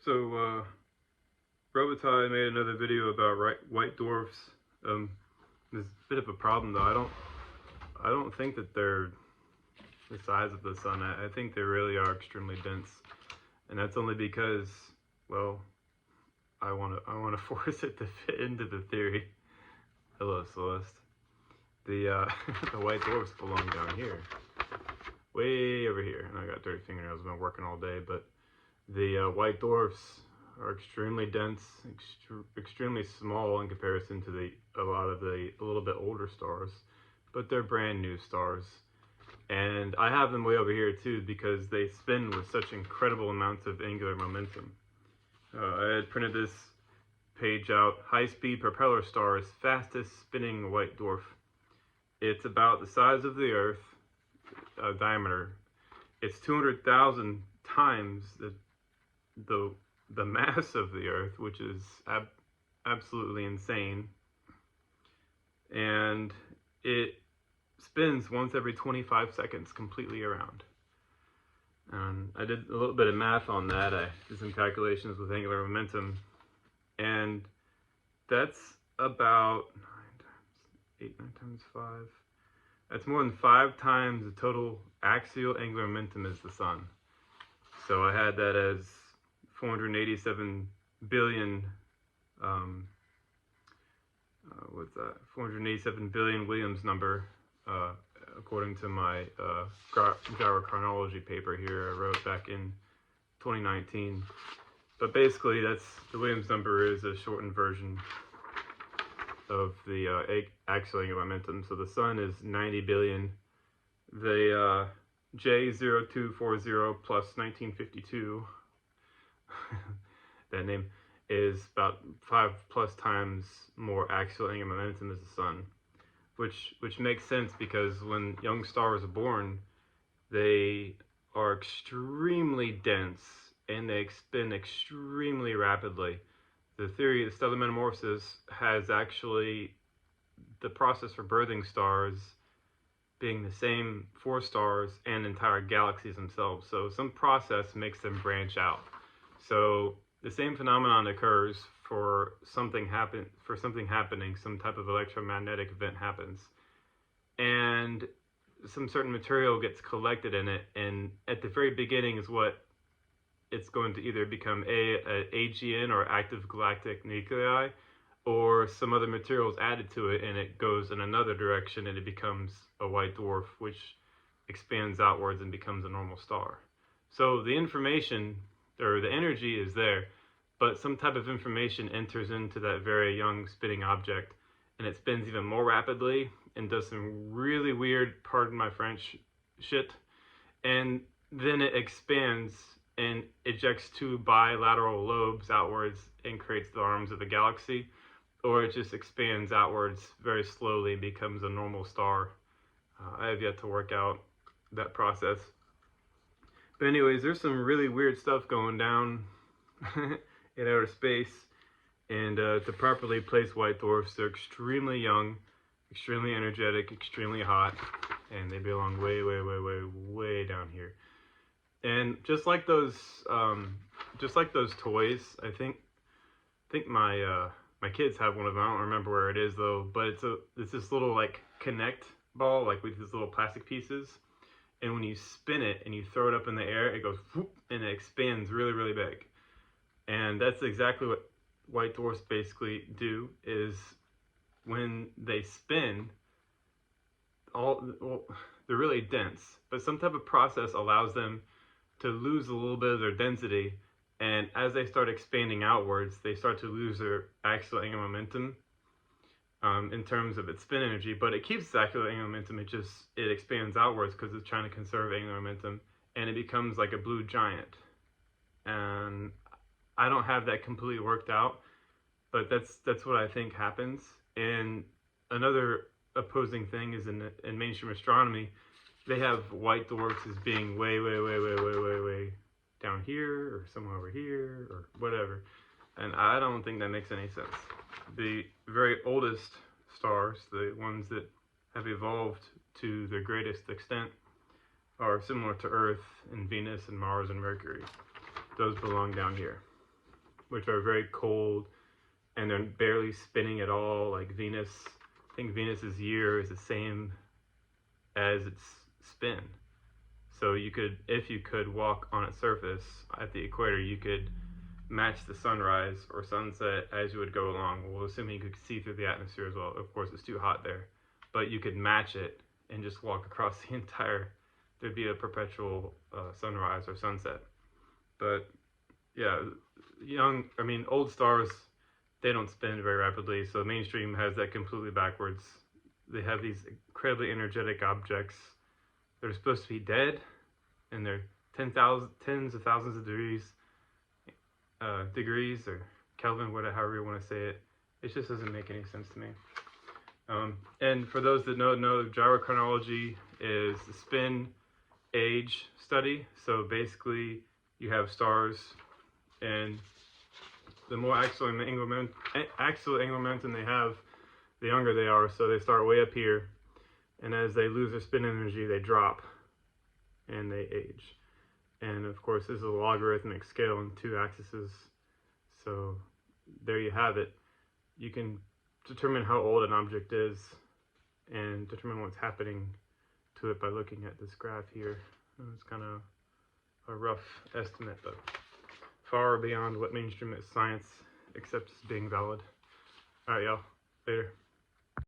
Robitaille made another video about white dwarfs. There's a bit of a problem though. I don't think that they're the size of the sun. I think they really are extremely dense, and that's only because, well, I wanna force it to fit into the theory. Hello, Celeste. The the white dwarfs belong down here, way over here. And I got dirty fingernails. I've been working all day, but the white dwarfs are extremely dense, extremely small in comparison to a little bit older stars, but they're brand new stars. And I have them way over here too because they spin with such incredible amounts of angular momentum. I had printed this page out: high-speed propeller stars, fastest spinning white dwarf. It's about the size of the Earth, diameter. It's 200,000 times the mass of the Earth, which is absolutely insane. And it spins once every 25 seconds completely around. And I did a little bit of math on that. I did some calculations with angular momentum, and that's about 9 times 5. That's more than 5 times the total axial angular momentum as the sun. So I had that as 487 billion, what's that? 487 billion Williams number, according to my gyrochronology paper here I wrote back in 2019. But basically, that's the Williams number is a shortened version of the axial angular momentum. So the sun is 90 billion. The J0240 plus 1952, that name, is about 5+ times more axial angular momentum as the sun, which makes sense because when young stars are born, they are extremely dense and they spin extremely rapidly. The theory of stellar metamorphosis has actually the process for birthing stars being the same for stars and entire galaxies themselves. So some process makes them branch out. So the same phenomenon occurs for something happening, some type of electromagnetic event happens, and some certain material gets collected in it, and at the very beginning is what it's going to either become an AGN or active galactic nuclei, or some other materials added to it and it goes in another direction and it becomes a white dwarf, which expands outwards and becomes a normal star. So the information or the energy is there, but some type of information enters into that very young spinning object, and it spins even more rapidly and does some really weird, pardon my French, shit, and then it expands and ejects 2 bilateral lobes outwards and creates the arms of the galaxy, or it just expands outwards very slowly and becomes a normal star. I have yet to work out that process. But anyways, there's some really weird stuff going down in outer space, and to properly place white dwarfs, they're extremely young, extremely energetic, extremely hot, and they belong way, way, way, way, way down here. And just like those toys, I think my my kids have one of them. I don't remember where it is though, but it's this little like Connect ball, like with these little plastic pieces, and when you spin it and you throw it up in the air, it goes whoop, and it expands really, really big. And that's exactly what white dwarfs basically do, is when they spin, they're really dense, but some type of process allows them to lose a little bit of their density, and as they start expanding outwards, they start to lose their axial angular momentum in terms of its spin energy, but it keeps its axial angular momentum, it expands outwards because it's trying to conserve angular momentum, and it becomes like a blue giant. And I don't have that completely worked out, but that's what I think happens. And another opposing thing is in mainstream astronomy, they have white dwarfs as being way, way, way, way, way, way, way down here or somewhere over here or whatever. And I don't think that makes any sense. The very oldest stars, the ones that have evolved to their greatest extent, are similar to Earth and Venus and Mars and Mercury. Those belong down here. which are very cold and they're barely spinning at all. Like Venus, I think Venus's year is the same as its spin. So you could, if you could walk on its surface at the equator, you could match the sunrise or sunset as you would go along. Well, assuming you could see through the atmosphere as well. Of course, it's too hot there, but you could match it and just walk across the entire. There'd be a perpetual sunrise or sunset. But yeah, old stars, they don't spin very rapidly. So mainstream has that completely backwards. They have these incredibly energetic objects. They're supposed to be dead, and they're tens of thousands of degrees or Kelvin, whatever, however you want to say it. It just doesn't make any sense to me. And for those that don't know, gyrochronology is the spin age study. So basically, you have stars, and the more axial angular momentum they have, the younger they are. So they start way up here, and as they lose their spin energy, they drop and they age. And of course, this is a logarithmic scale in 2 axes. So there you have it. You can determine how old an object is and determine what's happening to it by looking at this graph here. It's kind of a rough estimate, but far beyond what mainstream science accepts as being valid. All right, y'all. Later.